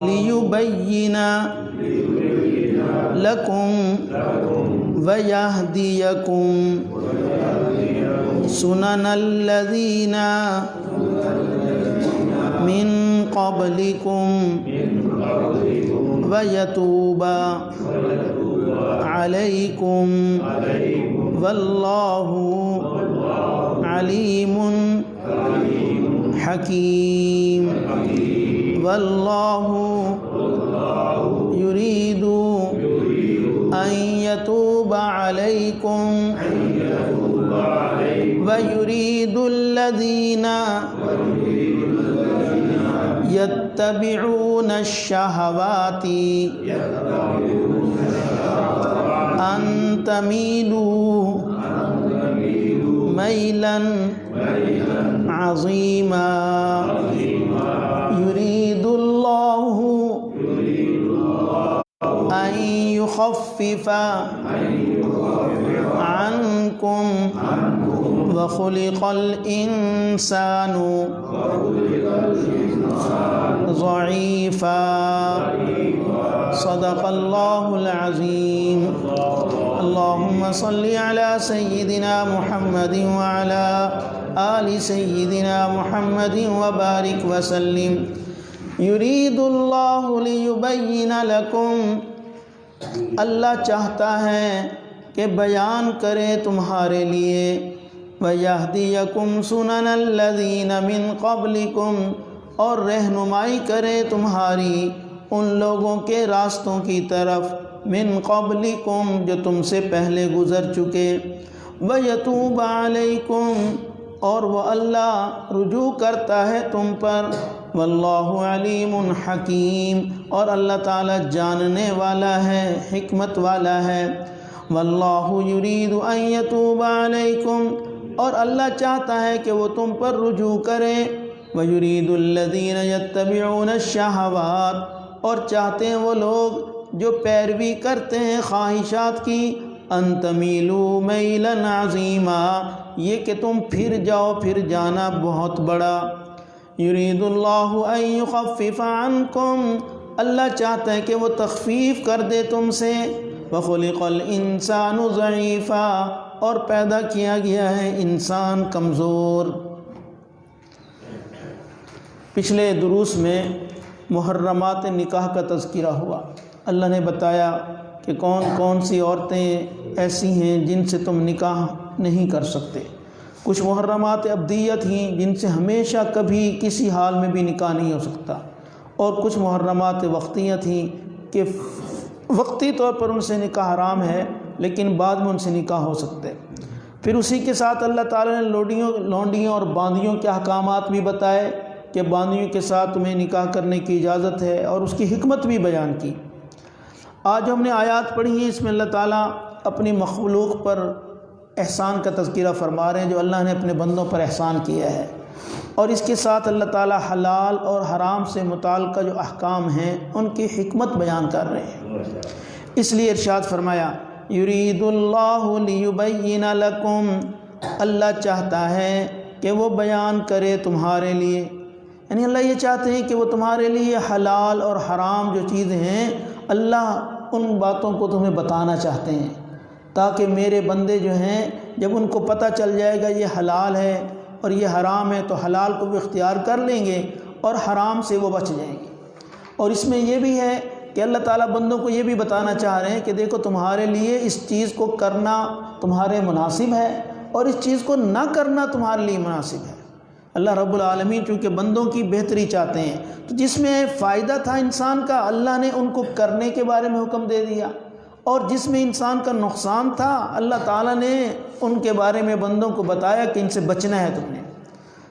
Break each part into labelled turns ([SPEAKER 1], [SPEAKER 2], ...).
[SPEAKER 1] لِيُبَيِّنَ لَكُمْ وَيَهْدِيَكُمْ سُنَنَ الَّذِينَ مِن قَبْلِكُمْ وَيَتُوبَ عَلَيْكُمْ وَاللَّهُ عَلِيمٌ حَكِيمٌ وَاللَّهُ يُرِيدُ أَن يَتُوبَ عَلَيْكُمْ وَيُرِيدُ الَّذِينَ يَتَّبِعُونَ الشَّهَوَاتِ أَن تَمِيلُوا مَيْلًا عَظِيمًا يُرِيدُ اللَّهُ أَن يُخَفِّفَ عَنكُمْ وَخُلِقَ الْإِنسَانُ ضعيفا صدق الله العظيم اللهم صل على سيدنا محمد وعلى آل سيدنا محمد وبارك وسلم يريد الله ليبين لكم اللہ چاہتا ہے کہ بیان کرے تمہارے لیے وَيَهْدِيَكُمْ سُنَنَ الَّذِينَ مِن قَبْلِكُمْ اور رہنمائی کرے تمہاری ان لوگوں کے راستوں کی طرف من قبلکم جو تم سے پہلے گزر چکے وَيَتُوبَ عَلَيْكُمْ اور وہ اللہ رجوع کرتا ہے تم پر واللہ علیم حکیم اور اللہ تعالی جاننے والا ہے حکمت والا ہے واللہ یرید ان یتوب علیکم اور اللہ چاہتا ہے کہ وہ تم پر رجوع کرے وَيُرِيدُ الَّذِينَ يَتَّبِعُونَ الشَّهَوَاتِ اور چاہتے ہیں وہ لوگ جو پیروی کرتے ہیں خواہشات کی أَن تَمِيلُوا مَيْلًا عَظِيمًا یہ کہ تم پھر جاؤ پھر جانا بہت بڑا يُرِيدُ اللَّهُ أَن يُخَفِّفَ عَنْكُمْ اللہ چاہتا ہے کہ وہ تخفیف کر دے تم سے وَخُلِقَ الْإِنسَانُ ضَعِيفًا اور پیدا کیا گیا ہے انسان کمزور پچھلے دروس میں محرمات نکاح کا تذکرہ ہوا اللہ نے بتایا کہ کون کون سی عورتیں ایسی ہیں جن سے تم نکاح نہیں کر سکتے کچھ محرمات ابدیہ تھیں جن سے ہمیشہ کبھی کسی حال میں بھی نکاح نہیں ہو سکتا اور کچھ محرمات وقتیہ تھیں کہ وقتی طور پر ان سے نکاح حرام ہے لیکن بعد میں ان سے نکاح ہو سکتے پھر اسی کے ساتھ اللہ تعالیٰ نے لونڈیوں اور باندیوں کے احکامات بھی بتائے کہ باندیوں کے ساتھ تمہیں نکاح کرنے کی اجازت ہے اور اس کی حکمت بھی بیان کی آج ہم نے آیات پڑھی ہیں اس میں اللہ تعالیٰ اپنی مخلوق پر احسان کا تذکرہ فرما رہے ہیں جو اللہ نے اپنے بندوں پر احسان کیا ہے اور اس کے ساتھ اللہ تعالیٰ حلال اور حرام سے متعلقہ جو احکام ہیں ان کی حکمت بیان کر رہے ہیں اس لیے ارشاد فرمایا یرید اللہ لیبین لکم اللہ چاہتا ہے کہ وہ بیان کرے تمہارے لیے یعنی اللہ یہ چاہتے ہیں کہ وہ تمہارے لیے حلال اور حرام جو چیزیں ہیں اللہ ان باتوں کو تمہیں بتانا چاہتے ہیں تاکہ میرے بندے جو ہیں جب ان کو پتہ چل جائے گا یہ حلال ہے اور یہ حرام ہے تو حلال کو بھی اختیار کر لیں گے اور حرام سے وہ بچ جائیں گے اور اس میں یہ بھی ہے کہ اللہ تعالیٰ بندوں کو یہ بھی بتانا چاہ رہے ہیں کہ دیکھو تمہارے لیے اس چیز کو کرنا تمہارے مناسب ہے اور اس چیز کو نہ کرنا تمہارے لیے مناسب ہے اللہ رب العالمین چونکہ بندوں کی بہتری چاہتے ہیں تو جس میں فائدہ تھا انسان کا اللہ نے ان کو کرنے کے بارے میں حکم دے دیا اور جس میں انسان کا نقصان تھا اللہ تعالیٰ نے ان کے بارے میں بندوں کو بتایا کہ ان سے بچنا ہے تم نے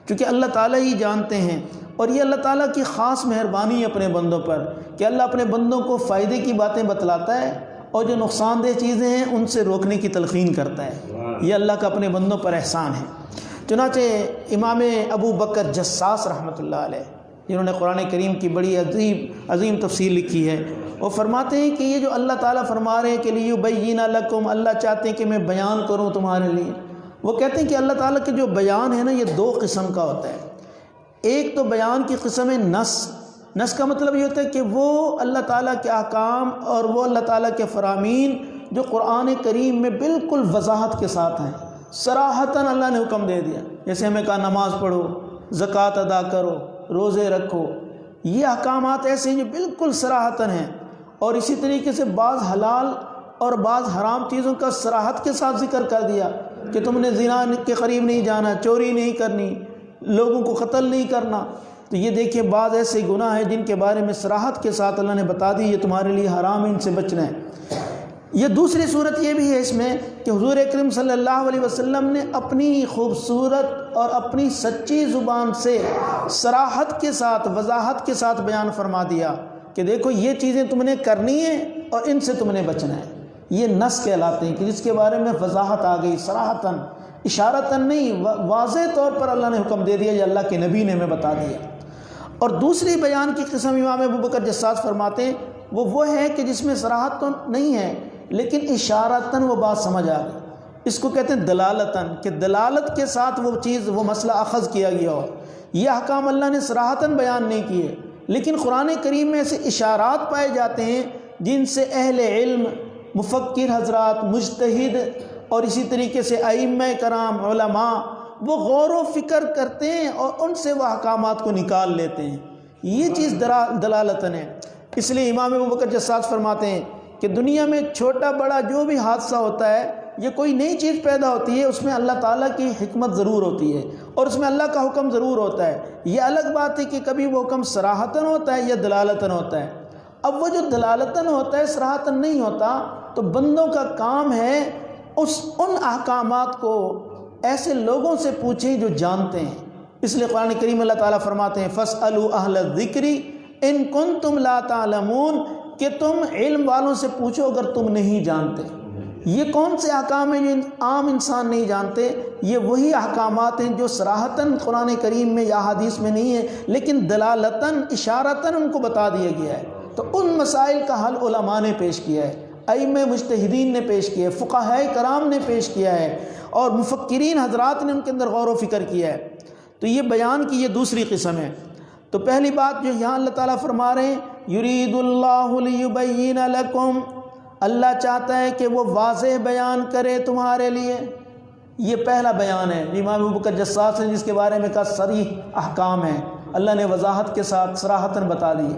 [SPEAKER 1] چونکہ اللہ تعالیٰ ہی جانتے ہیں اور یہ اللہ تعالیٰ کی خاص مہربانی ہے اپنے بندوں پر کہ اللہ اپنے بندوں کو فائدے کی باتیں بتلاتا ہے اور جو نقصان دہ چیزیں ہیں ان سے روکنے کی تلقین کرتا ہے یہ اللہ کا اپنے بندوں پر احسان ہے چنانچہ امام ابو بکر جساس رحمۃ اللہ علیہ جنہوں نے قرآن کریم کی بڑی عظیم تفسیر لکھی ہے وہ فرماتے ہیں کہ یہ جو اللہ تعالیٰ فرما رہے ہیں کہ لیبین لکم اللہ چاہتے ہیں کہ میں بیان کروں تمہارے لیے وہ کہتے ہیں کہ اللہ تعالیٰ کے جو بیان ہے نا یہ دو قسم کا ہوتا ہے ایک تو بیان کی قسم ہے نص نص کا مطلب یہ ہوتا ہے کہ وہ اللہ تعالیٰ کے احکام اور وہ اللہ تعالیٰ کے فرامین جو قرآن کریم میں بالکل وضاحت کے ساتھ ہیں، صراحتاً اللہ نے حکم دے دیا، جیسے ہمیں کہا نماز پڑھو، زکوٰۃ ادا کرو، روزے رکھو، یہ احکامات ایسے ہیں جو بالکل صراحتاً ہیں۔ اور اسی طریقے سے بعض حلال اور بعض حرام چیزوں کا صراحت کے ساتھ ذکر کر دیا کہ تم نے زنا کے قریب نہیں جانا، چوری نہیں کرنی، لوگوں کو قتل نہیں کرنا۔ تو یہ دیکھیں بعض ایسے گناہ ہیں جن کے بارے میں صراحت کے ساتھ اللہ نے بتا دی یہ تمہارے لیے حرام ہے، ان سے بچنا ہے۔ یہ دوسری صورت یہ بھی ہے اس میں کہ حضور اکرم صلی اللہ علیہ وسلم نے اپنی خوبصورت اور اپنی سچی زبان سے صراحت کے ساتھ، وضاحت کے ساتھ بیان فرما دیا کہ دیکھو یہ چیزیں تم نے کرنی ہیں اور ان سے تم نے بچنا ہے۔ یہ نص کہلاتے ہیں کہ جس کے بارے میں وضاحت آ گئی، صراحتاً، اشارتاً نہیں، واضح طور پر اللہ نے حکم دے دیا، یہ اللہ کے نبی نے ہمیں بتا دیا۔ اور دوسری بیان کی قسم امام ابوبکر جساس فرماتے ہیں وہ ہے کہ جس میں صراحت تو نہیں ہے لیکن اشارتاً وہ بات سمجھ آ گئی، اس کو کہتے ہیں دلالتاً، کہ دلالت کے ساتھ وہ چیز، وہ مسئلہ اخذ کیا گیا ہو۔ یہ احکام اللہ نے صراحتاً بیان نہیں کیے، لیکن قرآن کریم میں ایسے اشارات پائے جاتے ہیں جن سے اہل علم، مفکر حضرات، مجتہد اور اسی طریقے سے ائمہ کرام، علماء، وہ غور و فکر کرتے ہیں اور ان سے وہ احکامات کو نکال لیتے ہیں۔ یہ چیز دلالتاً ہے۔ اس لیے امام ابوبکر جساس فرماتے ہیں کہ دنیا میں چھوٹا بڑا جو بھی حادثہ ہوتا ہے، یہ کوئی نئی چیز پیدا ہوتی ہے، اس میں اللہ تعالیٰ کی حکمت ضرور ہوتی ہے اور اس میں اللہ کا حکم ضرور ہوتا ہے۔ یہ الگ بات ہے کہ کبھی وہ حکم صراحتاً ہوتا ہے یا دلالتاً ہوتا ہے۔ اب وہ جو دلالتاً ہوتا ہے، صراحتاً نہیں ہوتا، تو بندوں کا کام ہے ان احکامات کو ایسے لوگوں سے پوچھیں جو جانتے ہیں۔ اس لیے قرآن کریم اللہ تعالیٰ فرماتے ہیں فَاسْأَلُوا أَهْلَ الذِّكْرِ إِن كُنتُمْ لَا تَعْلَمُونَ، کہ تم علم والوں سے پوچھو اگر تم نہیں جانتے۔ یہ کون سے احکام ہیں جو عام انسان نہیں جانتے؟ یہ وہی احکامات ہیں جو صراحتاً قرآن کریم میں یا حدیث میں نہیں ہے لیکن دلالتاً، اشارتاً ان کو بتا دیا گیا ہے۔ تو ان مسائل کا حل علماء نے پیش کیا ہے، ائمہ مجتہدین نے پیش کیا ہے، فقہائے کرام نے پیش کیا ہے اور مفکرین حضرات نے ان کے اندر غور و فکر کیا ہے۔ تو یہ بیان کی یہ دوسری قسم ہے۔ تو پہلی بات جو یہاں اللہ تعالیٰ فرما رہے ہیں یرید اللہ لیبین لکم، اللہ چاہتا ہے کہ وہ واضح بیان کرے تمہارے لیے۔ یہ پہلا بیان ہے امام ابوبکر جساس نے جس کے بارے میں کہا صریح احکام ہے، اللہ نے وضاحت کے ساتھ صراحتاً بتا دیے۔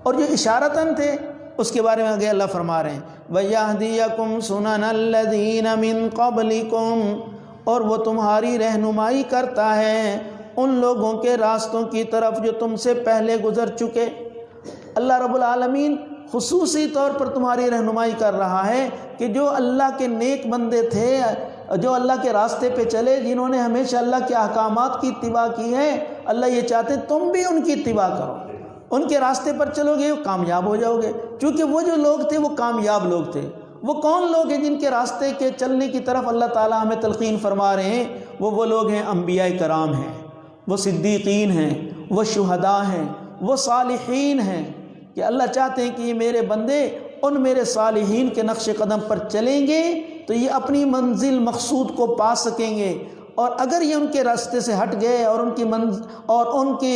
[SPEAKER 1] اور جو اشارتاً تھے اس کے بارے میں آگے اللہ فرما رہے ہیں وَيَهْدِيَكُمْ سُنَنَ الَّذِينَ مِن قَبْلِكُمْ، اور وہ تمہاری رہنمائی کرتا ہے ان لوگوں کے راستوں کی طرف جو تم سے پہلے گزر چکے۔ اللہ رب العالمین خصوصی طور پر تمہاری رہنمائی کر رہا ہے کہ جو اللہ کے نیک بندے تھے، جو اللہ کے راستے پہ چلے، جنہوں نے ہمیشہ اللہ کے احکامات کی اتباع کی ہے، اللہ یہ چاہتے تم بھی ان کی اتباع کرو، ان کے راستے پر چلو گے کامیاب ہو جاؤ گے، کیونکہ وہ جو لوگ تھے وہ کامیاب لوگ تھے۔ وہ کون لوگ ہیں جن کے راستے کے چلنے کی طرف اللہ تعالیٰ ہمیں تلقین فرما رہے ہیں؟ وہ لوگ ہیں انبیاء کرام ہیں، وہ صدیقین ہیں، وہ شہداء ہیں، وہ صالحین ہیں، کہ اللہ چاہتے ہیں کہ یہ میرے بندے ان میرے صالحین کے نقش قدم پر چلیں گے تو یہ اپنی منزل مقصود کو پا سکیں گے، اور اگر یہ ان کے راستے سے ہٹ گئے اور ان کے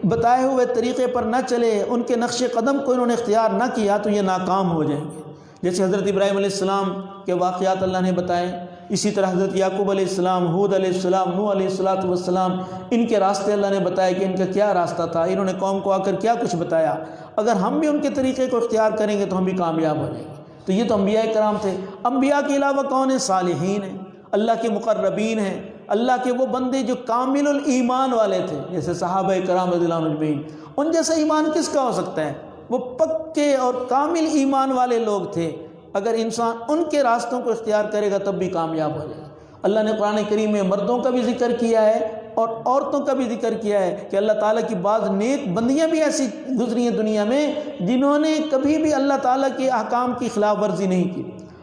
[SPEAKER 1] بتائے ہوئے طریقے پر نہ چلے، ان کے نقش قدم کو انہوں نے اختیار نہ کیا تو یہ ناکام ہو جائیں گے۔ جیسے حضرت ابراہیم علیہ السلام کے واقعات اللہ نے بتائے، اسی طرح حضرت یعقوب علیہ السلام، ہود علیہ السلام، نوح علیہ السلام، ان کے راستے اللہ نے بتایا کہ ان کا کیا راستہ تھا، انہوں نے قوم کو آ کر کیا کچھ بتایا۔ اگر ہم بھی ان کے طریقے کو اختیار کریں گے تو ہم بھی کامیاب ہو جائیں گے۔ تو یہ تو انبیاء کرام تھے۔ انبیاء کے علاوہ کون ہیں؟ صالحین ہیں، اللہ کے مقربین ہیں، اللہ کے وہ بندے جو کامل الایمان والے تھے، جیسے صحابہ کرام رضی اللہ عنہم اجمعین۔ ان جیسا ایمان کس کا ہو سکتا ہے؟ وہ پکے اور کامل ایمان والے لوگ تھے۔ اگر انسان ان کے راستوں کو اختیار کرے گا تب بھی کامیاب ہو جائے گا۔ اللہ نے قرآن کریم میں مردوں کا بھی ذکر کیا ہے اور عورتوں کا بھی ذکر کیا ہے کہ اللہ تعالیٰ کی بعض نیک بندیاں بھی ایسی گزری ہیں دنیا میں جنہوں نے کبھی بھی اللہ تعالیٰ کے احکام کی خلاف ورزی نہیں کی،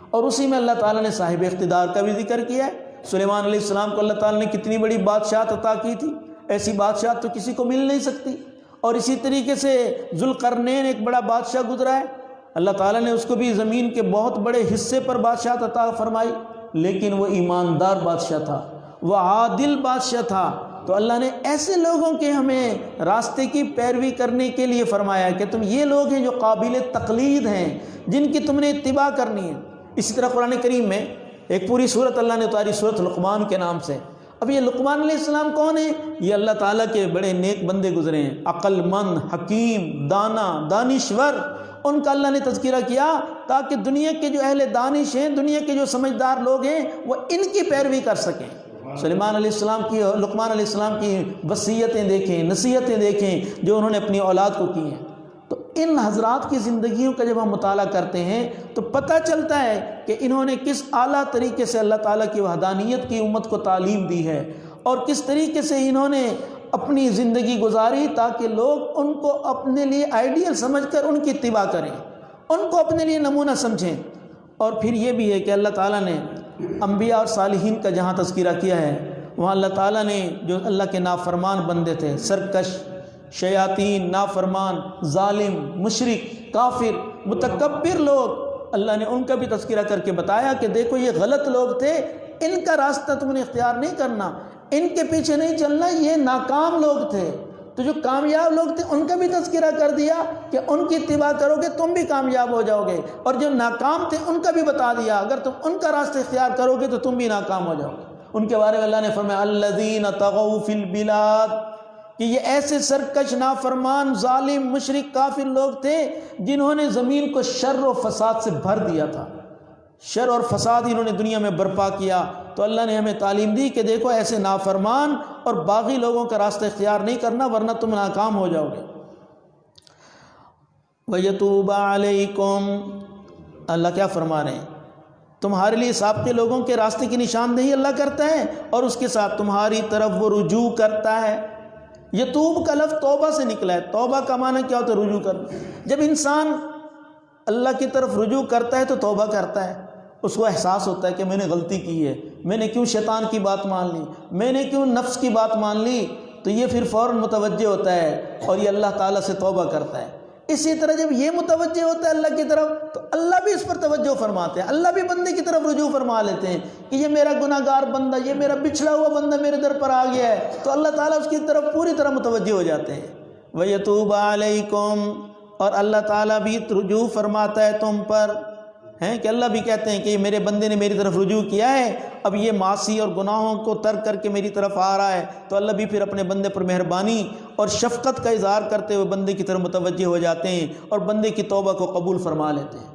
[SPEAKER 1] اور اسی میں اللہ تعالیٰ نے صاحب اقتدار کا بھی ذکر کیا ہے۔ سلیمان علیہ السلام کو اللہ تعالیٰ نے کتنی بڑی بادشاہت عطا کی تھی، ایسی بادشاہت تو کسی کو مل نہیں سکتی۔ اور اسی طریقے سے ذوالقرنین ایک بڑا بادشاہ گزرا ہے، اللہ تعالیٰ نے اس کو بھی زمین کے بہت بڑے حصے پر بادشاہت عطا فرمائی، لیکن وہ ایماندار بادشاہ تھا، وہ عادل بادشاہ تھا، تو اللہ نے ایسے لوگوں کے ہمیں راستے کی پیروی کرنے کے لیے فرمایا کہ تم یہ لوگ ہیں جو قابل تقلید ہیں، جن کی تم نے اتباع کرنی ہے۔ اسی طرح قرآن کریم میں ایک پوری سورت اللہ نے اتاری، سورت لقمان کے نام سے۔ اب یہ لقمان علیہ السلام کون ہیں؟ یہ اللہ تعالیٰ کے بڑے نیک بندے گزرے ہیں، عقل مند، حکیم، دانا، دانشور، ان کا اللہ نے تذکرہ کیا تاکہ دنیا کے جو اہل دانش ہیں، دنیا کے جو سمجھدار لوگ ہیں، وہ ان کی پیروی کر سکیں۔ سلیمان علیہ السلام کی اور لقمان علیہ السلام کی وصیتیں دیکھیں، نصیحتیں دیکھیں جو انہوں نے اپنی اولاد کو کی ہیں۔ تو ان حضرات کی زندگیوں کا جب ہم مطالعہ کرتے ہیں تو پتہ چلتا ہے کہ انہوں نے کس اعلیٰ طریقے سے اللہ تعالیٰ کی وحدانیت کی امت کو تعلیم دی ہے، اور کس طریقے سے انہوں نے اپنی زندگی گزاری تاکہ لوگ ان کو اپنے لیے آئیڈیل سمجھ کر ان کی اتباع کریں، ان کو اپنے لیے نمونہ سمجھیں۔ اور پھر یہ بھی ہے کہ اللہ تعالیٰ نے انبیاء اور صالحین کا جہاں تذکرہ کیا ہے، وہاں اللہ تعالیٰ نے جو اللہ کے نافرمان بندے تھے، سرکش، شیاطین، نافرمان، ظالم، مشرک، کافر، متکبر لوگ، اللہ نے ان کا بھی تذکرہ کر کے بتایا کہ دیکھو یہ غلط لوگ تھے، ان کا راستہ تم نے اختیار نہیں کرنا، ان کے پیچھے نہیں چلنا، یہ ناکام لوگ تھے۔ تو جو کامیاب لوگ تھے ان کا بھی تذکرہ کر دیا کہ ان کی اتباع کرو گے تم بھی کامیاب ہو جاؤ گے، اور جو ناکام تھے ان کا بھی بتا دیا اگر تم ان کا راستہ اختیار کرو گے تو تم بھی ناکام ہو جاؤ گے۔ ان کے بارے میں اللہ نے فرمایا الذین طغوا فی البلاد، کہ یہ ایسے سرکش، نافرمان، ظالم، مشرک، کافر لوگ تھے جنہوں نے زمین کو شر و فساد سے بھر دیا تھا، شر اور فساد انہوں نے دنیا میں برپا کیا۔ تو اللہ نے ہمیں تعلیم دی کہ دیکھو ایسے نافرمان اور باغی لوگوں کا راستہ اختیار نہیں کرنا ورنہ تم ناکام ہو جاؤ گے۔ وَيَتُوبَ عَلَيْكُمْ، اللہ کیا فرما رہے ہیں؟ تمہارے لیے سابقے لوگوں کے راستے کی نشاندہی اللہ کرتا ہے، اور اس کے ساتھ تمہاری طرف وہ رجوع کرتا ہے۔ یتوب کا لفظ توبہ سے نکلا ہے۔ توبہ کا معنی کیا ہوتا ہے؟ رجوع کرنا۔ جب انسان اللہ کی طرف رجوع کرتا ہے تو توبہ کرتا ہے، اس کو احساس ہوتا ہے کہ میں نے غلطی کی ہے، میں نے کیوں شیطان کی بات مان لی، میں نے کیوں نفس کی بات مان لی، تو یہ پھر فوراً متوجہ ہوتا ہے اور یہ اللہ تعالیٰ سے توبہ کرتا ہے۔ اسی طرح جب یہ متوجہ ہوتا ہے اللہ کی طرف تو اللہ بھی اس پر توجہ فرماتے ہیں، اللہ بھی بندے کی طرف رجوع فرما لیتے ہیں کہ یہ میرا گناہ گار بندہ، یہ میرا بچھڑا ہوا بندہ میرے در پر آ گیا ہے، تو اللہ تعالیٰ اس کی طرف پوری طرح متوجہ ہو جاتے ہیں۔ وَيَتُوبَ عَلَيْكُمْ، اور اللہ تعالیٰ بھی رجوع فرماتا ہے تم پر، ہیں کہ اللہ بھی کہتے ہیں کہ میرے بندے نے میری طرف رجوع کیا ہے، اب یہ معاصی اور گناہوں کو ترک کر کے میری طرف آ رہا ہے، تو اللہ بھی پھر اپنے بندے پر مہربانی اور شفقت کا اظہار کرتے ہوئے بندے کی طرف متوجہ ہو جاتے ہیں اور بندے کی توبہ کو قبول فرما لیتے ہیں۔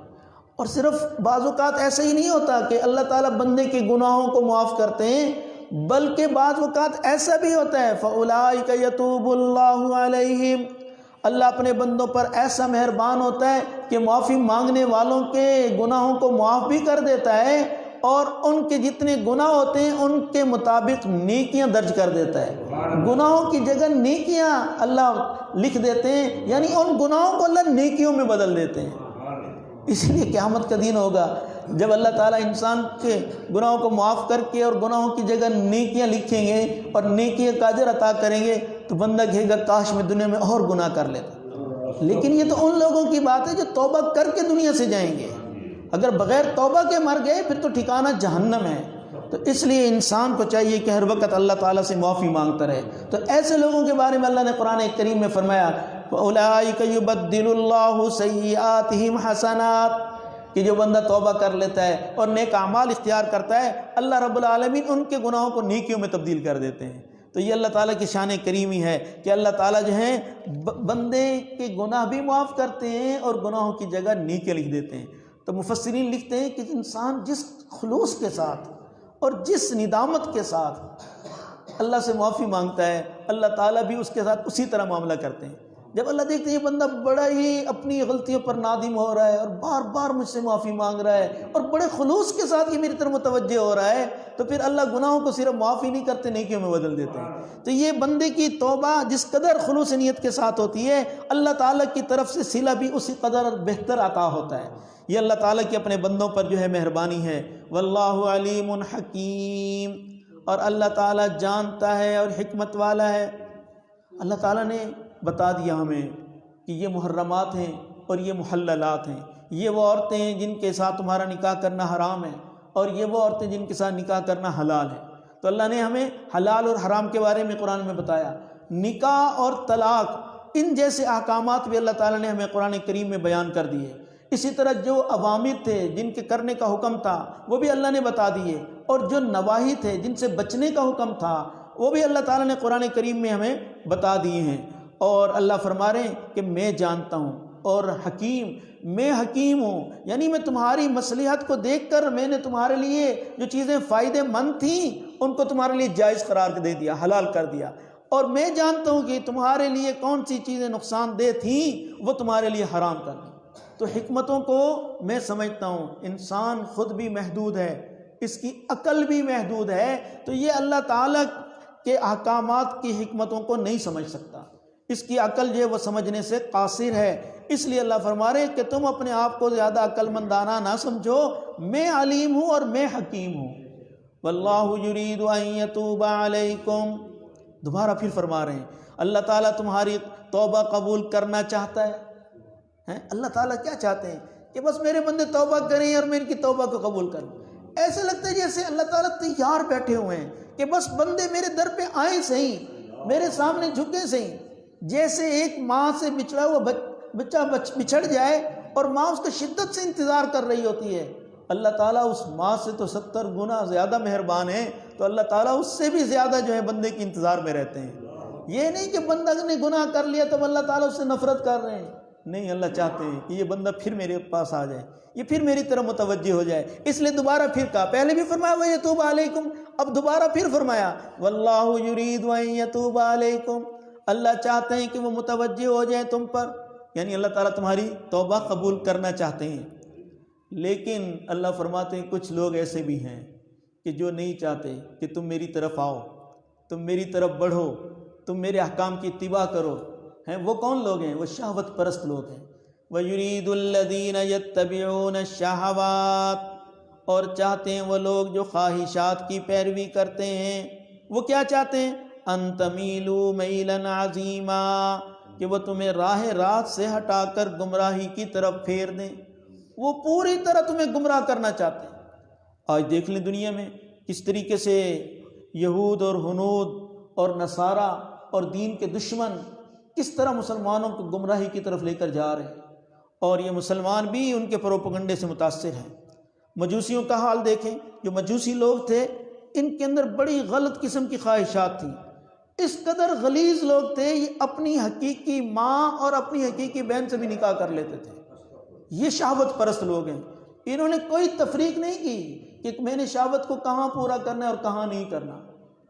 [SPEAKER 1] اور صرف بعض اوقات ایسا ہی نہیں ہوتا کہ اللہ تعالیٰ بندے کے گناہوں کو معاف کرتے ہیں، بلکہ بعض اوقات ایسا بھی ہوتا ہے فَأُولَٰئِكَ يَتُوبُ اللَّهُ عَلَيْهِمْ، اللہ اپنے بندوں پر ایسا مہربان ہوتا ہے کہ معافی مانگنے والوں کے گناہوں کو معاف بھی کر دیتا ہے، اور ان کے جتنے گناہ ہوتے ہیں ان کے مطابق نیکیاں درج کر دیتا ہے۔ گناہوں کی جگہ نیکیاں اللہ لکھ دیتے ہیں، یعنی ان گناہوں کو اللہ نیکیوں میں بدل دیتے ہیں۔ اس لیے قیامت کا دن ہوگا جب اللہ تعالیٰ انسان کے گناہوں کو معاف کر کے اور گناہوں کی جگہ نیکیاں لکھیں گے اور نیکیاں کا اجر عطا کریں گے، تو بندہ کہے گا کاش میں دنیا میں اور گناہ کر لیتا۔ لیکن یہ تو ان لوگوں کی بات ہے جو توبہ کر کے دنیا سے جائیں گے، اگر بغیر توبہ کے مر گئے پھر تو ٹھکانہ جہنم ہے۔ تو اس لیے انسان کو چاہیے کہ ہر وقت اللہ تعالیٰ سے معافی مانگتا رہے۔ تو ایسے لوگوں کے بارے میں اللہ نے قرآن کریم میں فرمایا فَأُولَٰئِكَ يُبَدِّلُ اللَّهُ سَيِّئَاتِهِمْ حَسَنَاتٍ، کہ جو بندہ توبہ کر لیتا ہے اور نیک اعمال اختیار کرتا ہے، اللہ رب العالمین ان کے گناہوں کو نیکیوں میں تبدیل کر دیتے ہیں۔ تو یہ اللہ تعالیٰ کی شان کریمی ہے کہ اللہ تعالیٰ جو ہیں بندے کے گناہ بھی معاف کرتے ہیں اور گناہوں کی جگہ نیکیاں لکھ دیتے ہیں۔ تو مفسرین لکھتے ہیں کہ انسان جس خلوص کے ساتھ اور جس ندامت کے ساتھ اللہ سے معافی مانگتا ہے، اللہ تعالیٰ بھی اس کے ساتھ اسی طرح معاملہ کرتے ہیں۔ جب اللہ دیکھتے ہیں یہ بندہ بڑا ہی اپنی غلطیوں پر نادم ہو رہا ہے اور بار بار مجھ سے معافی مانگ رہا ہے اور بڑے خلوص کے ساتھ یہ میری طرف متوجہ ہو رہا ہے، تو پھر اللہ گناہوں کو صرف معافی نہیں کرتے، نیکیوں میں بدل دیتے ہیں۔ تو یہ بندے کی توبہ جس قدر خلوص نیت کے ساتھ ہوتی ہے، اللہ تعالیٰ کی طرف سے صلہ بھی اسی قدر بہتر عطا ہوتا ہے۔ یہ اللہ تعالیٰ کی اپنے بندوں پر جو ہے مہربانی ہے۔ واللہ علیم حکیم، اور اللہ تعالیٰ جانتا ہے اور حکمت والا ہے۔ اللہ تعالیٰ نے بتا دیا ہمیں کہ یہ محرمات ہیں اور یہ محللات ہیں، یہ وہ عورتیں ہیں جن کے ساتھ تمہارا نکاح کرنا حرام ہے، اور یہ وہ عورتیں جن کے ساتھ نکاح کرنا حلال ہے۔ تو اللہ نے ہمیں حلال اور حرام کے بارے میں قرآن میں بتایا. نکاح اور طلاق ان جیسے احکامات بھی اللہ تعالیٰ نے ہمیں قرآن کریم میں بیان کر دیے. اسی طرح جو اوامر تھے جن کے کرنے کا حکم تھا وہ بھی اللہ نے بتا دیے، اور جو نواہی تھے جن سے بچنے کا حکم تھا وہ بھی اللہ تعالیٰ نے قرآن کریم میں ہمیں بتا دیے ہیں. اور اللہ فرما رہے ہیں کہ میں جانتا ہوں اور میں حکیم ہوں، یعنی میں تمہاری مصلحت کو دیکھ کر میں نے تمہارے لیے جو چیزیں فائدے مند تھیں ان کو تمہارے لیے جائز قرار دے دیا، حلال کر دیا. اور میں جانتا ہوں کہ تمہارے لیے کون سی چیزیں نقصان دہ تھیں وہ تمہارے لیے حرام کر دی. تو حکمتوں کو میں سمجھتا ہوں انسان خود بھی محدود ہے، اس کی عقل بھی محدود ہے، تو یہ اللہ تعالیٰ کے احکامات کی حکمتوں کو نہیں سمجھ سکتا. اس کی عقل جو ہے وہ سمجھنے سے قاصر ہے. اس لیے اللہ فرما رہے کہ تم اپنے آپ کو زیادہ عقل مندانہ نہ سمجھو، میں علیم ہوں اور میں حکیم ہوں. واللہ یرید ان یتوب علیکم. دوبارہ پھر فرما رہے ہیں اللہ تعالیٰ تمہاری توبہ قبول کرنا چاہتا ہے. اللہ تعالیٰ کیا چاہتے ہیں کہ بس میرے بندے توبہ کریں اور میں ان کی توبہ کو قبول کروں. ایسے لگتا ہے جیسے اللہ تعالیٰ تیار بیٹھے ہوئے ہیں کہ بس بندے میرے در پہ آئیں صحیح، میرے سامنے جھکیں صحیح. جیسے ایک ماں سے بچھڑا ہوا بچہ بچھڑ جائے اور ماں اس کا شدت سے انتظار کر رہی ہوتی ہے، اللہ تعالیٰ اس ماں سے تو 70 گنا زیادہ مہربان ہے، تو اللہ تعالیٰ اس سے بھی زیادہ جو ہے بندے کے انتظار میں رہتے ہیں. یہ نہیں کہ بندہ نے گناہ کر لیا تب اللہ تعالیٰ اس سے نفرت کر رہے ہیں، نہیں، اللہ چاہتے ہیں کہ یہ بندہ پھر میرے پاس آ جائے، یہ پھر میری طرف متوجہ ہو جائے. اس لیے دوبارہ پھر کہا، پہلے بھی فرمایا وَيَتُوبَ عَلَيْكُمْ، اب دوبارہ پھر فرمایا وَاللَّهُ يُرِيدُ أَن يَتُوبَ عَلَيْكُمْ. اللہ چاہتے ہیں کہ وہ متوجہ ہو جائیں تم پر، یعنی اللہ تعالیٰ تمہاری توبہ قبول کرنا چاہتے ہیں. لیکن اللہ فرماتے ہیں کچھ لوگ ایسے بھی ہیں کہ جو نہیں چاہتے کہ تم میری طرف آؤ، تم میری طرف بڑھو، تم میرے احکام کی اتباع کرو. وہ کون لوگ ہیں؟ وہ شہوت پرست لوگ ہیں. وَيُرِيدُ الَّذِينَ يَتَّبِعُونَ الشَّهَوَاتِ، اور چاہتے ہیں وہ لوگ جو خواہشات کی پیروی کرتے ہیں. وہ کیا چاہتے ہیں؟ أَن تَمِيلُوا مَيْلًا عَظِيمًا، کہ وہ تمہیں راہ راست سے ہٹا کر گمراہی کی طرف پھیر دیں. وہ پوری طرح تمہیں گمراہ کرنا چاہتے ہیں. آج دیکھ لیں دنیا میں کس طریقے سے یہود اور ہنود اور نصارہ اور دین کے دشمن کس طرح مسلمانوں کو گمراہی کی طرف لے کر جا رہے ہیں، اور یہ مسلمان بھی ان کے پروپیگنڈے سے متاثر ہیں. مجوسیوں کا حال دیکھیں، جو مجوسی لوگ تھے ان کے اندر بڑی غلط قسم کی خواہشات تھیں. اس قدر غلیظ لوگ تھے یہ اپنی حقیقی ماں اور اپنی حقیقی بہن سے بھی نکاح کر لیتے تھے. یہ شہوت پرست لوگ ہیں. انہوں نے کوئی تفریق نہیں کی کہ میں نے شہوت کو کہاں پورا کرنا ہے اور کہاں نہیں کرنا.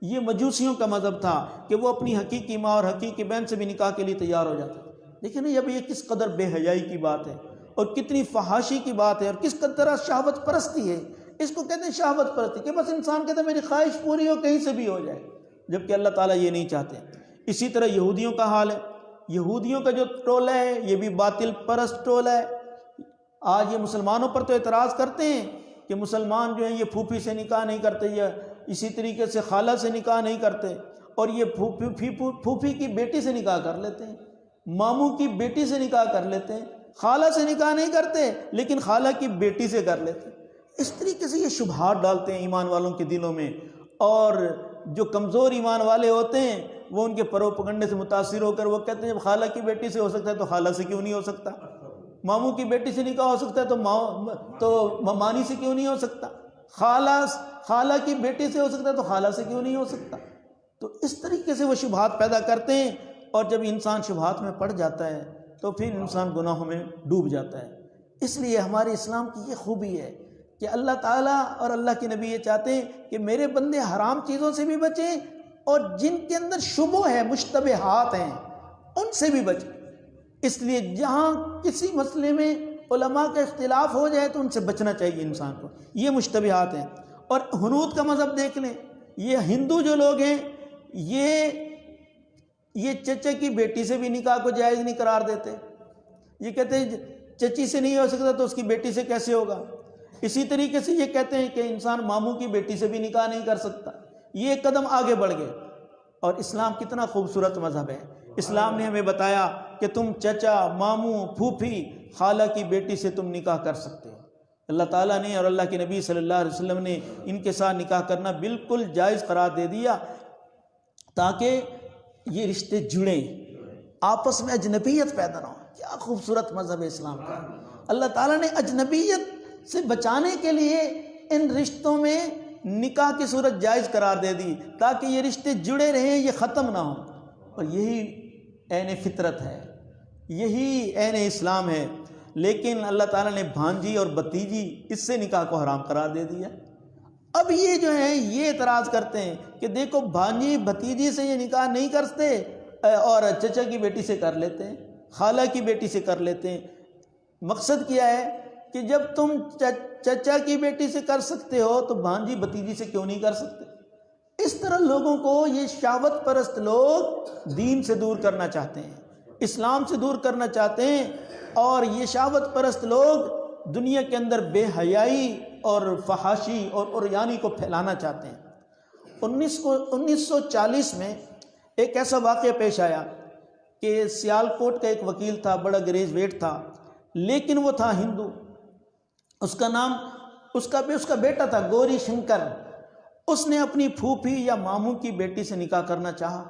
[SPEAKER 1] یہ مجوسیوں کا مذہب تھا کہ وہ اپنی حقیقی ماں اور حقیقی بہن سے بھی نکاح کے لیے تیار ہو جاتے. دیکھیں نا اب یہ کس قدر بے حیائی کی بات ہے اور کتنی فحاشی کی بات ہے اور کس قدر شہوت پرستی ہے. اس کو کہتے ہیں شہوت پرستی کہ بس انسان کہتا ہے میری خواہش پوری ہو کہیں سے بھی ہو جائے، جبکہ اللہ تعالیٰ یہ نہیں چاہتے. اسی طرح یہودیوں کا حال ہے. یہودیوں کا جو ٹولہ ہے یہ بھی باطل پرست ٹولہ ہے. آج یہ مسلمانوں پر تو اعتراض کرتے ہیں کہ مسلمان جو ہیں یہ پھوپھی سے نکاح نہیں کرتے، یا اسی طریقے سے خالہ سے نکاح نہیں کرتے، اور یہ پھوپھی کی بیٹی سے نکاح کر لیتے ہیں، ماموں کی بیٹی سے نکاح کر لیتے ہیں، خالہ سے نکاح نہیں کرتے لیکن خالہ کی بیٹی سے کر لیتے ہیں. اس طریقے سے یہ شبہات ڈالتے ہیں ایمان والوں کے دلوں میں، اور جو کمزور ایمان والے ہوتے ہیں وہ ان کے پروپیگنڈے سے متاثر ہو کر وہ کہتے ہیں جب خالہ کی بیٹی سے ہو سکتا ہے تو خالہ سے کیوں نہیں ہو سکتا، ماموں کی بیٹی سے نکاح ہو سکتا ہے تو ممانی سے کیوں نہیں ہو سکتا، خالہ کی بیٹی سے ہو سکتا ہے تو خالہ سے کیوں نہیں ہو سکتا. تو اس طریقے سے وہ شبہات پیدا کرتے ہیں، اور جب انسان شبہات میں پڑ جاتا ہے تو پھر انسان گناہوں میں ڈوب جاتا ہے. اس لیے ہمارے اسلام کی یہ خوبی ہے کہ اللہ تعالیٰ اور اللہ کے نبی یہ چاہتے ہیں کہ میرے بندے حرام چیزوں سے بھی بچیں، اور جن کے اندر شبہ ہے، مشتبہات ہیں، ان سے بھی بچیں. اس لیے جہاں کسی مسئلے میں علماء کا اختلاف ہو جائے تو ان سے بچنا چاہیے انسان کو. یہ مشتبہات ہیں. اور ہنود کا مذہب دیکھ لیں، یہ ہندو جو لوگ ہیں یہ چچا کی بیٹی سے بھی نکاح کو جائز نہیں قرار دیتے. یہ کہتے ہیں چچی سے نہیں ہو سکتا تو اس کی بیٹی سے کیسے ہوگا. اسی طریقے سے یہ کہتے ہیں کہ انسان ماموں کی بیٹی سے بھی نکاح نہیں کر سکتا. یہ ایک قدم آگے بڑھ گئے. اور اسلام کتنا خوبصورت مذہب ہے. اسلام نے ہمیں بتایا کہ تم چچا، ماموں، پھوپھی، خالہ کی بیٹی سے تم نکاح کر سکتے ہو. اللہ تعالیٰ نے اور اللہ کے نبی صلی اللہ علیہ وسلم نے ان کے ساتھ نکاح کرنا بالکل جائز قرار دے دیا تاکہ یہ رشتے جڑیں، آپس میں اجنبیت پیدا نہ ہو۔ کیا خوبصورت مذہب ہے اسلام کا! اللہ تعالیٰ نے اجنبیت سے بچانے کے لیے ان رشتوں میں نکاح کی صورت جائز قرار دے دی تاکہ یہ رشتے جڑے رہیں، یہ ختم نہ ہوں۔ اور یہی عین فطرت ہے، یہی عین اسلام ہے۔ لیکن اللہ تعالیٰ نے بھانجی اور بھتیجی اس سے نکاح کو حرام قرار دے دیا۔ اب یہ جو ہیں یہ اعتراض کرتے ہیں کہ دیکھو بھانجی بھتیجی سے یہ نکاح نہیں کرتے اور چچا کی بیٹی سے کر لیتے ہیں، خالہ کی بیٹی سے کر لیتے ہیں۔ مقصد کیا ہے کہ جب تم چچا کی بیٹی سے کر سکتے ہو تو بھانجی بھتیجی سے کیوں نہیں کر سکتے؟ اس طرح لوگوں کو یہ شہوت پرست لوگ دین سے دور کرنا چاہتے ہیں، اسلام سے دور کرنا چاہتے ہیں، اور یہ شہوت پرست لوگ دنیا کے اندر بے حیائی اور فحاشی اور عریانی کو پھیلانا چاہتے ہیں۔ 1940 میں ایک ایسا واقعہ پیش آیا کہ سیالکوٹ کا ایک وکیل تھا، بڑا گریجویٹ تھا، لیکن وہ تھا ہندو۔ اس کا بیٹا تھا گوری شنکر۔ اس نے اپنی پھوپھی یا ماموں کی بیٹی سے نکاح کرنا چاہا۔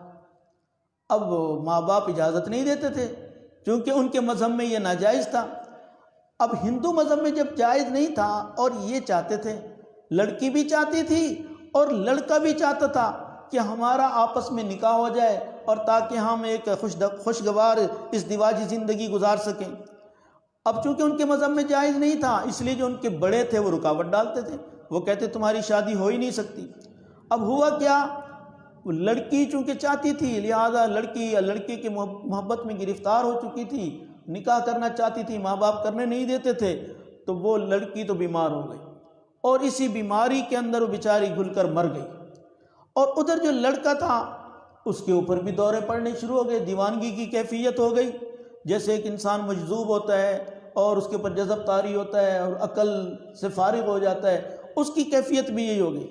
[SPEAKER 1] اب ماں باپ اجازت نہیں دیتے تھے کیونکہ ان کے مذہب میں یہ ناجائز تھا۔ اب ہندو مذہب میں جب جائز نہیں تھا اور یہ چاہتے تھے، لڑکی بھی چاہتی تھی اور لڑکا بھی چاہتا تھا کہ ہمارا آپس میں نکاح ہو جائے اور تاکہ ہم ایک خوشگوار ازدواجی زندگی گزار سکیں۔ اب چونکہ ان کے مذہب میں جائز نہیں تھا، اس لیے جو ان کے بڑے تھے وہ رکاوٹ ڈالتے تھے، وہ کہتے تمہاری شادی ہو ہی نہیں سکتی۔ اب ہوا کیا، لڑکی چونکہ چاہتی تھی لہذا لڑکی یا لڑکے کی محبت میں گرفتار ہو چکی تھی، نکاح کرنا چاہتی تھی، ماں باپ کرنے نہیں دیتے تھے، تو وہ لڑکی تو بیمار ہو گئی اور اسی بیماری کے اندر وہ بیچاری گھل کر مر گئی۔ اور ادھر جو لڑکا تھا اس کے اوپر بھی دورے پڑنے شروع ہو گئے، دیوانگی کی کیفیت ہو گئی، جیسے ایک انسان مجذوب ہوتا ہے اور اس کے اوپر جذب طاری ہوتا ہے اور عقل سے فارغ ہو جاتا ہے، اس کی کیفیت بھی یہی ہو گئی۔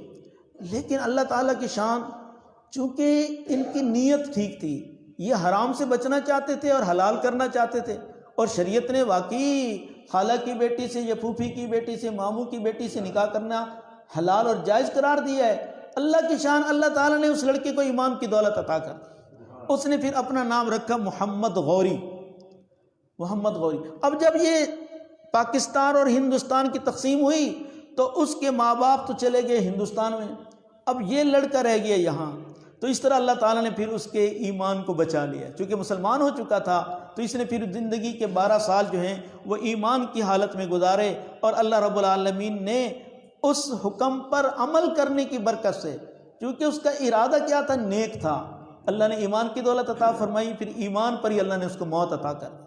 [SPEAKER 1] لیکن اللہ تعالیٰ کی شان، چونکہ ان کی نیت ٹھیک تھی، یہ حرام سے بچنا چاہتے تھے اور حلال کرنا چاہتے تھے، اور شریعت نے واقعی خالہ کی بیٹی سے یا پھوپھی کی بیٹی سے، ماموں کی بیٹی سے نکاح کرنا حلال اور جائز قرار دیا ہے۔ اللہ کی شان، اللہ تعالیٰ نے اس لڑکے کو ایمان کی دولت عطا کر دی۔ اس نے پھر اپنا نام رکھا محمد غوری، محمد غوری۔ اب جب یہ پاکستان اور ہندوستان کی تقسیم ہوئی تو اس کے ماں باپ تو چلے گئے ہندوستان میں، اب یہ لڑکا رہ گیا یہاں۔ تو اس طرح اللہ تعالیٰ نے پھر اس کے ایمان کو بچا لیا، چونکہ مسلمان ہو چکا تھا تو اس نے پھر زندگی کے 12 سال جو ہیں وہ ایمان کی حالت میں گزارے، اور اللہ رب العالمین نے اس حکم پر عمل کرنے کی برکت سے، چونکہ اس کا ارادہ کیا تھا، نیک تھا، اللہ نے ایمان کی دولت عطا فرمائی، پھر ایمان پر ہی اللہ نے اس کو موت عطا کر دی۔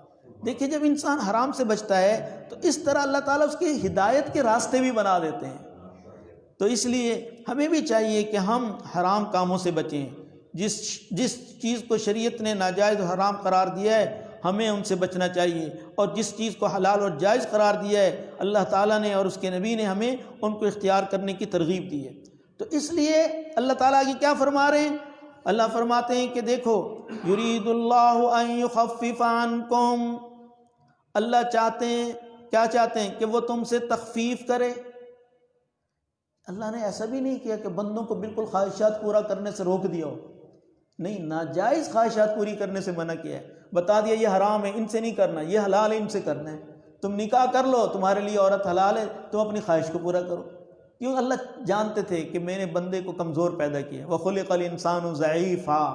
[SPEAKER 1] دیکھیں جب انسان حرام سے بچتا ہے تو اس طرح اللہ تعالیٰ اس کی ہدایت کے راستے بھی بنا دیتے ہیں۔ تو اس لیے ہمیں بھی چاہیے کہ ہم حرام کاموں سے بچیں، جس چیز کو شریعت نے ناجائز و حرام قرار دیا ہے ہمیں ان سے بچنا چاہیے، اور جس چیز کو حلال اور جائز قرار دیا ہے اللہ تعالیٰ نے اور اس کے نبی نے ہمیں ان کو اختیار کرنے کی ترغیب دی ہے۔ تو اس لیے اللہ تعالیٰ کی کیا فرما رہے ہیں، اللہ فرماتے ہیں کہ دیکھو یرید اللہ ان یخفف عنکم، اللہ چاہتے ہیں، کیا چاہتے ہیں کہ وہ تم سے تخفیف کرے۔ اللہ نے ایسا بھی نہیں کیا کہ بندوں کو بالکل خواہشات پورا کرنے سے روک دیا ہو، نہیں، ناجائز خواہشات پوری کرنے سے منع کیا ہے، بتا دیا یہ حرام ہے، ان سے نہیں کرنا، یہ حلال ہے، ان سے کرنا ہے۔ تم نکاح کر لو، تمہارے لیے عورت حلال ہے، تم اپنی خواہش کو پورا کرو۔ کیوں؟ اللہ جانتے تھے کہ میں نے بندے کو کمزور پیدا کیا، وَخُلِقَ الْإِنسَانُ ضَعِيفًا،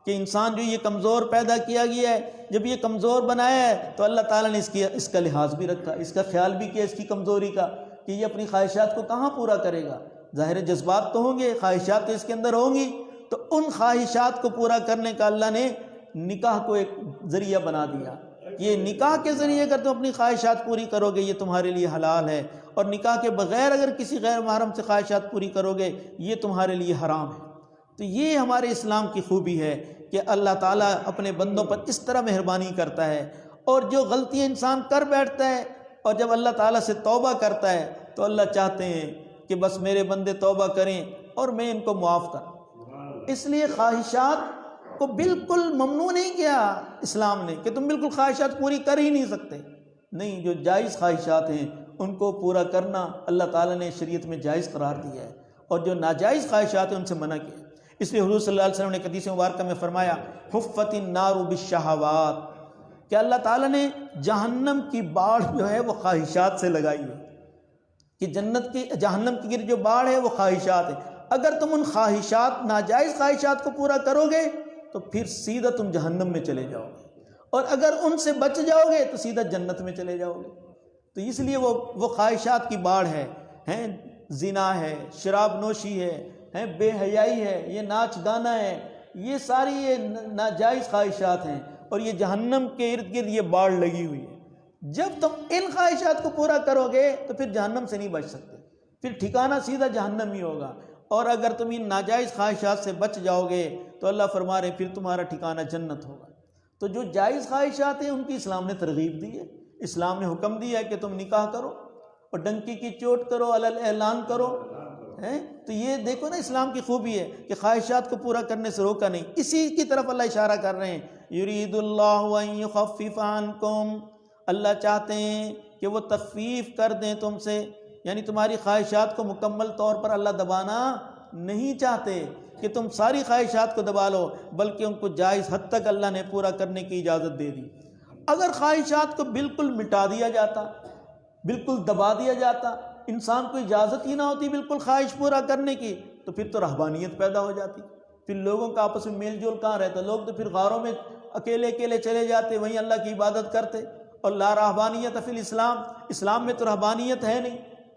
[SPEAKER 1] کہ انسان جو یہ کمزور پیدا کیا گیا ہے، جب یہ کمزور بنایا ہے تو اللہ تعالیٰ نے اس کا لحاظ بھی رکھا، اس کا خیال بھی کیا، اس کی کمزوری کا، کہ یہ اپنی خواہشات کو کہاں پورا کرے گا۔ ظاہر جذبات تو ہوں گے، خواہشات تو اس کے اندر ہوں گی، تو ان خواہشات کو پورا کرنے کا اللہ نے نکاح کو ایک ذریعہ بنا دیا۔ یہ نکاح کے ذریعے اگر تم اپنی خواہشات پوری کرو گے یہ تمہارے لیے حلال ہے، اور نکاح کے بغیر اگر کسی غیر محرم سے خواہشات پوری کرو گے یہ تمہارے لیے حرام ہے۔ تو یہ ہمارے اسلام کی خوبی ہے کہ اللہ تعالیٰ اپنے بندوں پر اس طرح مہربانی کرتا ہے، اور جو غلطیاں انسان کر بیٹھتا ہے اور جب اللہ تعالیٰ سے توبہ کرتا ہے تو اللہ چاہتے ہیں کہ بس میرے بندے توبہ کریں اور میں ان کو معاف کروں۔ اس لیے خواہشات کو بالکل ممنوع نہیں کیا اسلام نے کہ تم بالکل خواہشات پوری کر ہی نہیں سکتے، نہیں، جو جائز خواہشات ہیں ان کو پورا کرنا اللہ تعالیٰ نے شریعت میں جائز قرار دیا ہے، اور جو ناجائز خواہشات ہیں ان سے منع کیا۔ اس لیے حضور صلی اللہ علیہ وسلم نے حدیث مبارکہ میں فرمایا حفت النار بالشہوات، کہ اللہ تعالیٰ نے جہنم کی باڑھ جو ہے وہ خواہشات سے لگائی ہے، کہ جہنم کی گرد جو باڑھ ہے وہ خواہشات ہے۔ اگر تم ان خواہشات، ناجائز خواہشات کو پورا کرو گے تو پھر سیدھا تم جہنم میں چلے جاؤ گے، اور اگر ان سے بچ جاؤ گے تو سیدھا جنت میں چلے جاؤ گے۔ تو اس لیے وہ خواہشات کی باڑھ ہے، زنا ہے، شراب نوشی ہے، بے حیائی ہے، یہ ناچ گانا ہے، یہ ساری یہ ناجائز خواہشات ہیں، اور یہ جہنم کے ارد گرد یہ باڑھ لگی ہوئی ہے۔ جب تم ان خواہشات کو پورا کرو گے تو پھر جہنم سے نہیں بچ سکتے، پھر ٹھکانہ سیدھا جہنم ہی ہوگا۔ اور اگر تم ان ناجائز خواہشات سے بچ جاؤ گے تو اللہ فرما رہے پھر تمہارا ٹھکانہ جنت ہوگا۔ تو جو جائز خواہشات ہیں ان کی اسلام نے ترغیب دی ہے، اسلام نے حکم دیا ہے کہ تم نکاح کرو اور ڈنکی کی چوٹ کرو، علل اعلان کرو، تو یہ دیکھو نا اسلام کی خوبی ہے کہ خواہشات کو پورا کرنے سے روکا نہیں۔ اسی کی طرف اللہ اشارہ کر رہے ہیں، یرید اللہ ان یخفف عنکم، اللہ چاہتے ہیں کہ وہ تخفیف کر دیں تم سے، یعنی تمہاری خواہشات کو مکمل طور پر اللہ دبانا نہیں چاہتے کہ تم ساری خواہشات کو دبا لو، بلکہ ان کو جائز حد تک اللہ نے پورا کرنے کی اجازت دے دی۔ اگر خواہشات کو بالکل مٹا دیا جاتا، بالکل دبا دیا جاتا، انسان کو اجازت ہی نہ ہوتی بالکل خواہش پورا کرنے کی، تو پھر تو رہبانیت پیدا ہو جاتی، پھر لوگوں کا آپس میں میل جول کہاں رہتا، لوگ تو پھر غاروں میں اکیلے اکیلے چلے جاتے، وہیں اللہ کی عبادت کرتے۔ اور لا رہبانیت فی الاسلام، اسلام میں تو رہبانیت ہے نہیں،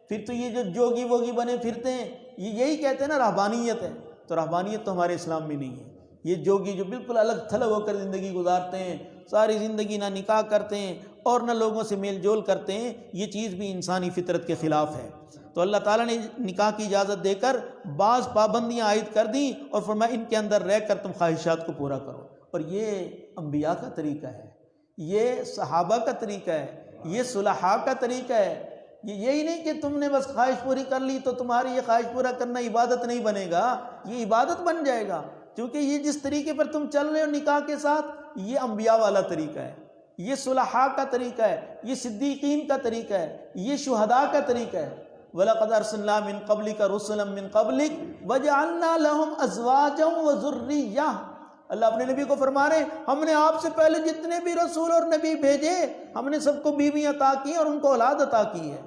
[SPEAKER 1] پھر تو یہ جو جوگی ووگی بنے پھرتے ہیں یہی کہتے ہیں نا رہبانیت ہے، تو رہبانیت تو ہمارے اسلام میں نہیں ہے۔ یہ جوگی جو بالکل الگ تھلگ ہو کر زندگی گزارتے ہیں، ساری زندگی نہ نکاح کرتے ہیں اور نہ لوگوں سے میل جول کرتے ہیں، یہ چیز بھی انسانی فطرت کے خلاف ہے۔ تو اللہ تعالیٰ نے نکاح کی اجازت دے کر بعض پابندیاں عائد کر دیں اور فرمایا ان کے اندر رہ کر تم خواہشات کو پورا کرو۔ اور یہ انبیاء کا طریقہ ہے، یہ صحابہ کا طریقہ ہے، یہ صلحاء کا طریقہ ہے۔ یہی نہیں کہ تم نے بس خواہش پوری کر لی تو تمہاری یہ خواہش پورا کرنا عبادت نہیں بنے گا، یہ عبادت بن جائے گا، کیونکہ یہ جس طریقے پر تم چل رہے ہو نکاح کے ساتھ، یہ انبیاء والا طریقہ ہے، یہ صلحاء کا طریقہ ہے، یہ صدیقین کا طریقہ ہے، یہ شہداء کا طریقہ ہے۔ وَلَقَدْ أَرْسَلْنَا مِن قَبْلِكَ رُسُلًا مِّن قَبْلِكَ وَجَعَلْنَا لَهُمْ أَزْوَاجًا وَذُرِّيَّةً۔ اللہ اپنے نبی کو فرما رہے ہم نے آپ سے پہلے جتنے بھی رسول اور نبی بھیجے ہم نے سب کو بیوی عطا کی اور ان کو اولاد عطا کی ہے۔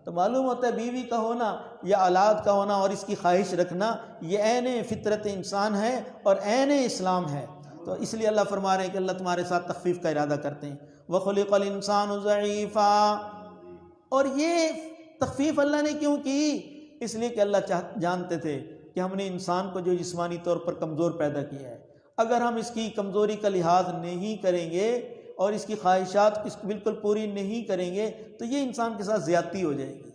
[SPEAKER 1] تو معلوم ہوتا ہے بیوی کا ہونا یا اولاد کا ہونا اور اس کی خواہش رکھنا یہ عین فطرت انسان ہے اور عین اسلام ہے۔ تو اس لیے اللہ فرما رہے ہیں کہ اللہ تمہارے ساتھ تخفیف کا ارادہ کرتے ہیں۔ وَخُلِقَ الْإِنسَانُ ضَعِيفًا، اور یہ تخفیف اللہ نے کیوں کی؟ اس لیے کہ اللہ جانتے تھے کہ ہم نے انسان کو جو جسمانی طور پر کمزور پیدا کیا ہے، اگر ہم اس کی کمزوری کا لحاظ نہیں کریں گے اور اس کی خواہشات اس کو بالکل پوری نہیں کریں گے تو یہ انسان کے ساتھ زیادتی ہو جائے گی۔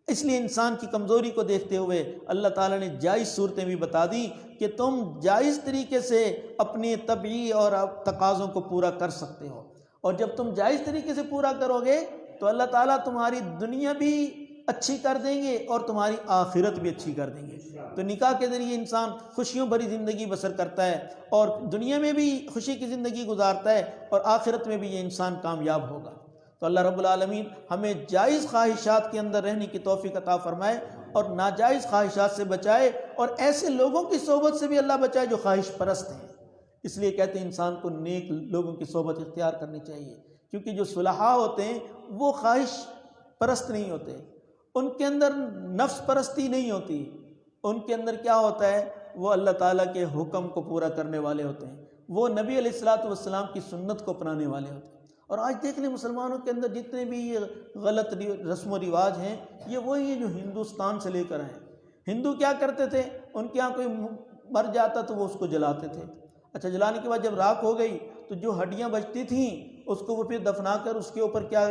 [SPEAKER 1] اس لیے انسان کی کمزوری کو دیکھتے ہوئے اللہ تعالیٰ نے جائز صورتیں بھی بتا دی کہ تم جائز طریقے سے اپنے طبعی اور تقاضوں کو پورا کر سکتے ہو، اور جب تم جائز طریقے سے پورا کرو گے تو اللہ تعالیٰ تمہاری دنیا بھی اچھی کر دیں گے اور تمہاری آخرت بھی اچھی کر دیں گے۔ تو نکاح کے ذریعے انسان خوشیوں بھری زندگی بسر کرتا ہے اور دنیا میں بھی خوشی کی زندگی گزارتا ہے اور آخرت میں بھی یہ انسان کامیاب ہوگا۔ تو اللہ رب العالمین ہمیں جائز خواہشات کے اندر رہنے کی توفیق عطا فرمائے اور ناجائز خواہشات سے بچائے، اور ایسے لوگوں کی صحبت سے بھی اللہ بچائے جو خواہش پرست ہیں۔ اس لیے کہتے ہیں انسان کو نیک لوگوں کی صحبت اختیار کرنی چاہیے، کیونکہ جو صلحاء ہوتے ہیں وہ خواہش پرست نہیں ہوتے، ان کے اندر نفس پرستی نہیں ہوتی، ان کے اندر کیا ہوتا ہے، وہ اللہ تعالیٰ کے حکم کو پورا کرنے والے ہوتے ہیں، وہ نبی علیہ الصلوۃ والسلام کی سنت کو اپنانے والے ہوتے ہیں۔ اور آج دیکھ لیں مسلمانوں کے اندر جتنے بھی یہ غلط رسم و رواج ہیں یہ وہی ہیں جو ہندوستان سے لے کر آئے ہیں۔ ہندو کیا کرتے تھے، ان کے یہاں کوئی مر جاتا تو وہ اس کو جلاتے تھے، اچھا جلانے کے بعد جب راکھ ہو گئی تو جو ہڈیاں بچتی تھیں اس کو وہ پھر دفنا کر اس کے اوپر کیا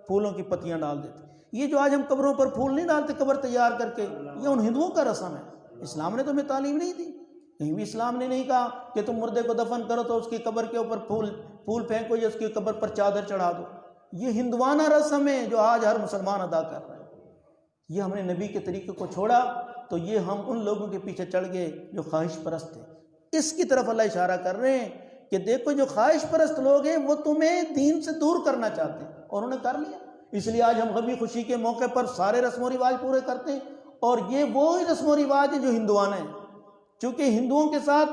[SPEAKER 1] پھولوں کی پتیاں ڈال دیتے۔ یہ جو آج ہم قبروں پر پھول نہیں ڈالتے قبر تیار کر کے، یہ ان ہندوؤں کا رسم ہے، اسلام نے تو ہمیں تعلیم نہیں دی، کہیں بھی اسلام نے نہیں کہا کہ تم مردے کو دفن کرو تو اس کی قبر کے اوپر پھول پھینکو یا اس کی قبر پر چادر چڑھا دو۔ یہ ہندوانہ رسم ہے جو آج ہر مسلمان ادا کر رہا ہے۔ یہ ہم نے نبی کے طریقے کو چھوڑا تو یہ ہم ان لوگوں کے پیچھے چڑھ گئے جو خواہش پرست ہیں۔ اس کی طرف اللہ اشارہ کر رہے ہیں کہ دیکھو جو خواہش پرست لوگ ہیں وہ تمہیں دین سے دور کرنا چاہتے ہیں، اور انہوں نے کر لیا۔ اس لیے آج ہم غمی خوشی کے موقع پر سارے رسم و رواج پورے کرتے ہیں، اور یہ وہی رسم و رواج ہیں جو ہندوانہ ہیں۔ چونکہ ہندوؤں کے ساتھ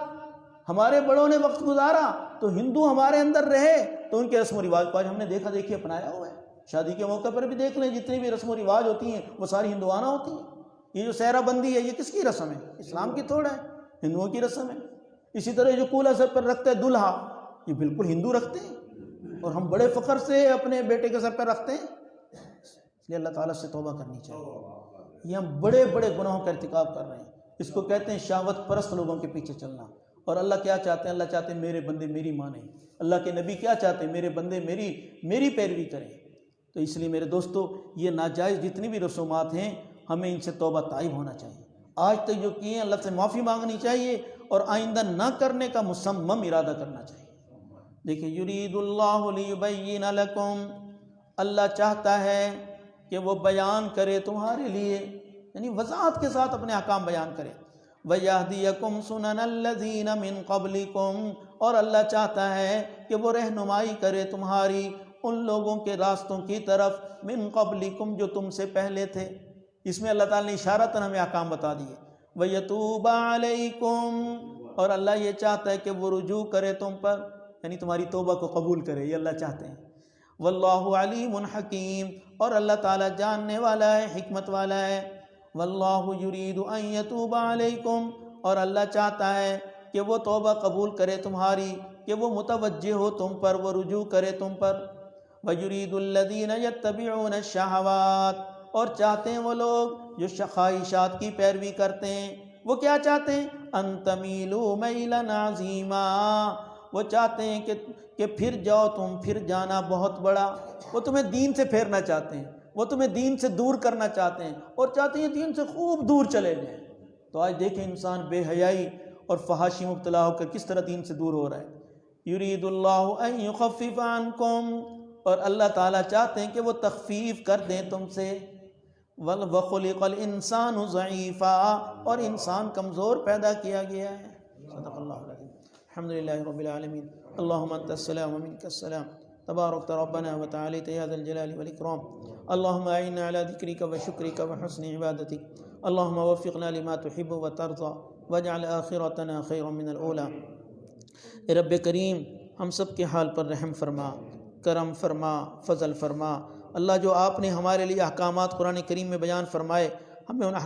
[SPEAKER 1] ہمارے بڑوں نے وقت گزارا تو ہندو ہمارے اندر رہے، تو ان کے رسم و رواج کو آج ہم نے دیکھا دیکھی اپنایا ہوا ہے۔ شادی کے موقع پر بھی دیکھ لیں، جتنی بھی رسم و رواج ہوتی ہیں وہ ساری ہندوانہ ہوتی ہیں۔ یہ جو سہرا بندی ہے، یہ کس کی رسم ہے؟ اسلام کی تھوڑا ہے، ہندوؤں کی رسم ہے۔ اسی طرح جو کولہ سر پر رکھتے ہیں دلہا، یہ بالکل ہندو رکھتے ہیں، اور ہم بڑے فخر سے اپنے بیٹے کے سر پر رکھتے ہیں۔ اس لیے اللہ تعالیٰ سے توبہ کرنی چاہیے، یہ ہم بڑے بڑے گناہوں کا ارتکاب کر رہے ہیں۔ اس کو کہتے ہیں شہوت پرست لوگوں کے پیچھے چلنا۔ اور اللہ کیا چاہتے ہیں؟ اللہ چاہتے ہیں میرے بندے میری مانیں۔ اللہ کے نبی کیا چاہتے ہیں؟ میرے بندے میری پیروی کریں۔ تو اس لیے میرے دوستو، یہ ناجائز جتنی بھی رسومات ہیں ہمیں ان سے توبہ طائب ہونا چاہیے۔ آج تک جو کیے ہیں اللہ سے معافی مانگنی چاہیے، اور آئندہ نہ کرنے کا مصمم ارادہ کرنا چاہیے۔ دیکھیں، یرید اللہ لیبین لکم، اللہ چاہتا ہے کہ وہ بیان کرے تمہارے لیے، یعنی وضاحت کے ساتھ اپنے احکام بیان کرے۔ وَيَهْدِيَكُمْ سُنَنَ الَّذِينَ مِن قَبْلِكُمْ، اور اللہ چاہتا ہے کہ وہ رہنمائی کرے تمہاری ان لوگوں کے راستوں کی طرف، من قبلکم، جو تم سے پہلے تھے۔ اس میں اللہ تعالیٰ نے اشارتاً ہمیں احکام بتا دیے۔ وَيَتُوبَ عَلَيْكُمْ، اور اللہ یہ چاہتا ہے کہ وہ رجوع کرے تم پر، یعنی تمہاری توبہ کو قبول کرے، یہ اللہ چاہتے ہیں۔ واللہ علیم حکیم، اور اللہ تعالیٰ جاننے والا ہے، حکمت والا ہے۔ واللہ یرید ان یتوب علیکم، اور اللہ چاہتا ہے کہ وہ توبہ قبول کرے تمہاری، کہ وہ متوجہ ہو تم پر، وہ رجوع کرے تم پر۔ وَيُرِيدُ الَّذِينَ يَتَّبِعُونَ الشَّهَوَاتِ، اور چاہتے ہیں وہ لوگ جو خواہشات کی پیروی کرتے ہیں، وہ کیا چاہتے ہیں؟ أَن تَمِيلُوا مَيْلًا عَظِيمًا، وہ چاہتے ہیں کہ پھر جاؤ تم، پھر جانا بہت بڑا۔ وہ تمہیں دین سے پھیرنا چاہتے ہیں، وہ تمہیں دین سے دور کرنا چاہتے ہیں، اور چاہتے ہیں دین سے خوب دور چلے جائیں۔ تو آج دیکھیں انسان بے حیائی اور فحاشی مبتلا ہو کر کس طرح دین سے دور ہو رہا ہے۔ یرید اللہ ان یخفف عنکم، اور اللہ تعالیٰ چاہتے ہیں کہ وہ تخفیف کر دیں تم سے۔ وَخُلِقَ الْإِنسَانُ ضَعِيفًا، اور انسان کمزور پیدا کیا گیا ہے۔ صدق اللہ العظیم۔ الحمدللہ رب العالمین، اللہم انت السلام ومنک السلام، تبارک ربنا وتعالیت یا ذا الجلال والاکرام۔ اللہم اعنا علی ذکرک وشکرک وحسن عبادتک، اللہم وفقنا لما تحب وترضى واجعل آخرتنا خیرا من الاولی۔ رب کریم، ہم سب کے حال پر رحم فرما، کرم فرما، فضل فرما۔ اللہ، جو آپ نے ہمارے لیے احکامات قرآن کریم میں بیان فرمائے، ہمیں ان